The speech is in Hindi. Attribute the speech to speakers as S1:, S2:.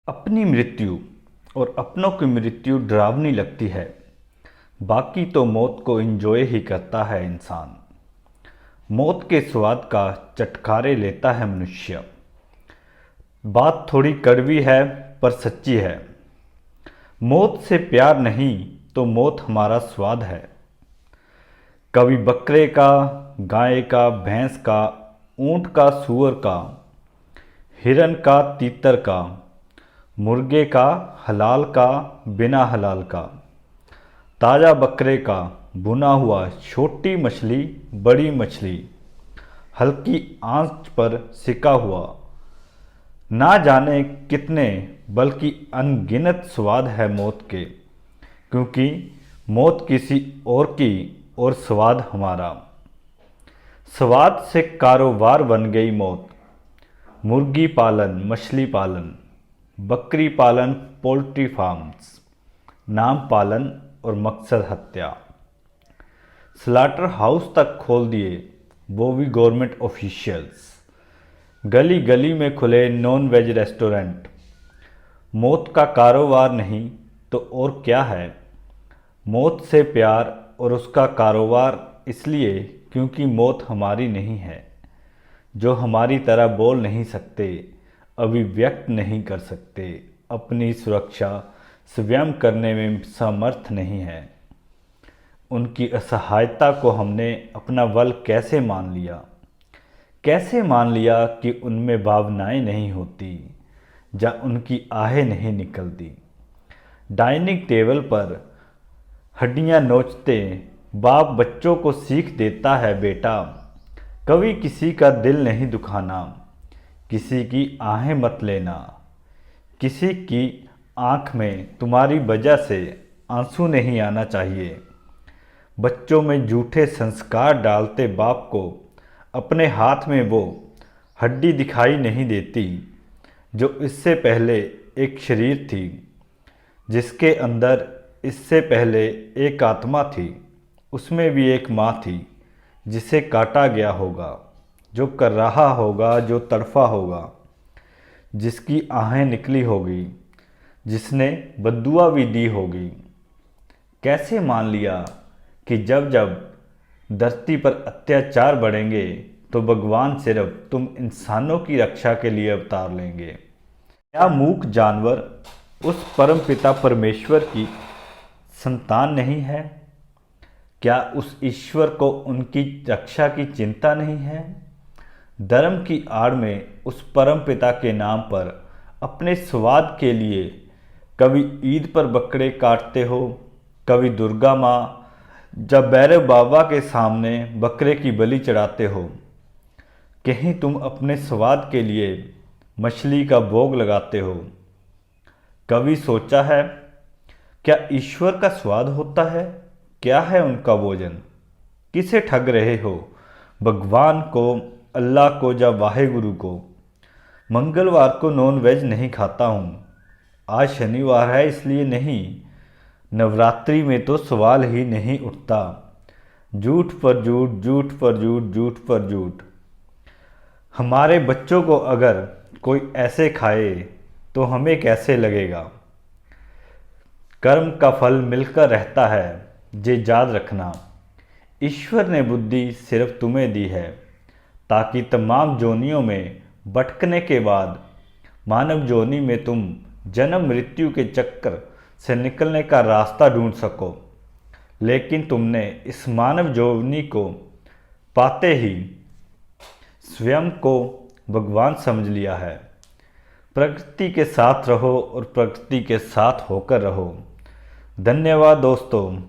S1: अपनी मृत्यु और अपनों की मृत्यु डरावनी लगती है। बाकी तो मौत को एंजॉय ही करता है इंसान। मौत के स्वाद का चटखारे लेता है मनुष्य। बात थोड़ी कड़वी है पर सच्ची है। मौत से प्यार नहीं तो मौत हमारा स्वाद है। कभी बकरे का, गाय का, भैंस का, ऊंट का, सुअर का, हिरन का, तीतर का, मुर्गे का, हलाल का, बिना हलाल का, ताज़ा बकरे का, भुना हुआ, छोटी मछली, बड़ी मछली, हल्की आंच पर सिका हुआ, ना जाने कितने बल्कि अनगिनत स्वाद है मौत के, क्योंकि मौत किसी और की और स्वाद हमारा। स्वाद से कारोबार बन गई मौत। मुर्गी पालन, मछली पालन, बकरी पालन, पोल्ट्री फार्म्स, नाम पालन और मकसद हत्या। स्लाटर हाउस तक खोल दिए वो भी गवर्नमेंट ऑफिशियल्स। गली गली में खुले नॉन वेज रेस्टोरेंट। मौत का कारोबार नहीं तो और क्या है। मौत से प्यार और उसका कारोबार इसलिए क्योंकि मौत हमारी नहीं है, जो हमारी तरह बोल नहीं सकते, अभिव्यक्त नहीं कर सकते, अपनी सुरक्षा स्वयं करने में समर्थ नहीं है। उनकी असहायता को हमने अपना बल कैसे मान लिया। कैसे मान लिया कि उनमें भावनाएं नहीं होती, या उनकी आहें नहीं निकलती। डाइनिंग टेबल पर हड्डियां नोचते बाप बच्चों को सीख देता है, बेटा कभी किसी का दिल नहीं दुखाना, किसी की आहें मत लेना, किसी की आँख में तुम्हारी वजह से आंसू नहीं आना चाहिए। बच्चों में झूठे संस्कार डालते बाप को अपने हाथ में वो हड्डी दिखाई नहीं देती जो इससे पहले एक शरीर थी, जिसके अंदर इससे पहले एक आत्मा थी। उसमें भी एक माँ थी जिसे काटा गया होगा, जो कर रहा होगा, जो तड़फा होगा, जिसकी आहें निकली होगी, जिसने बद्दुआ भी दी होगी। कैसे मान लिया कि जब जब धरती पर अत्याचार बढ़ेंगे तो भगवान सिर्फ तुम इंसानों की रक्षा के लिए अवतार लेंगे। क्या मूक जानवर उस परमपिता परमेश्वर की संतान नहीं है? क्या उस ईश्वर को उनकी रक्षा की चिंता नहीं है? धर्म की आड़ में उस परम पिता के नाम पर अपने स्वाद के लिए कभी ईद पर बकरे काटते हो, कभी दुर्गा माँ जब भैरव बाबा के सामने बकरे की बलि चढ़ाते हो। कहीं तुम अपने स्वाद के लिए मछली का भोग लगाते हो। कभी सोचा है क्या ईश्वर का स्वाद होता है? क्या है उनका भोजन? किसे ठग रहे हो, भगवान को, अल्लाह को या वाहेगुरु को? मंगलवार को नॉन वेज नहीं खाता हूँ, आज शनिवार है इसलिए नहीं। नवरात्रि में तो सवाल ही नहीं उठता। झूठ पर झूठ, झूठ पर झूठ, झूठ पर झूठ। हमारे बच्चों को अगर कोई ऐसे खाए तो हमें कैसे लगेगा? कर्म का फल मिलकर रहता है, ये याद रखना। ईश्वर ने बुद्धि सिर्फ तुम्हें दी है ताकि तमाम जोनियों में भटकने के बाद मानव जोनी में तुम जन्म मृत्यु के चक्कर से निकलने का रास्ता ढूंढ सको। लेकिन तुमने इस मानव जोनी को पाते ही स्वयं को भगवान समझ लिया है। प्रकृति के साथ रहो और प्रकृति के साथ होकर रहो। धन्यवाद दोस्तों।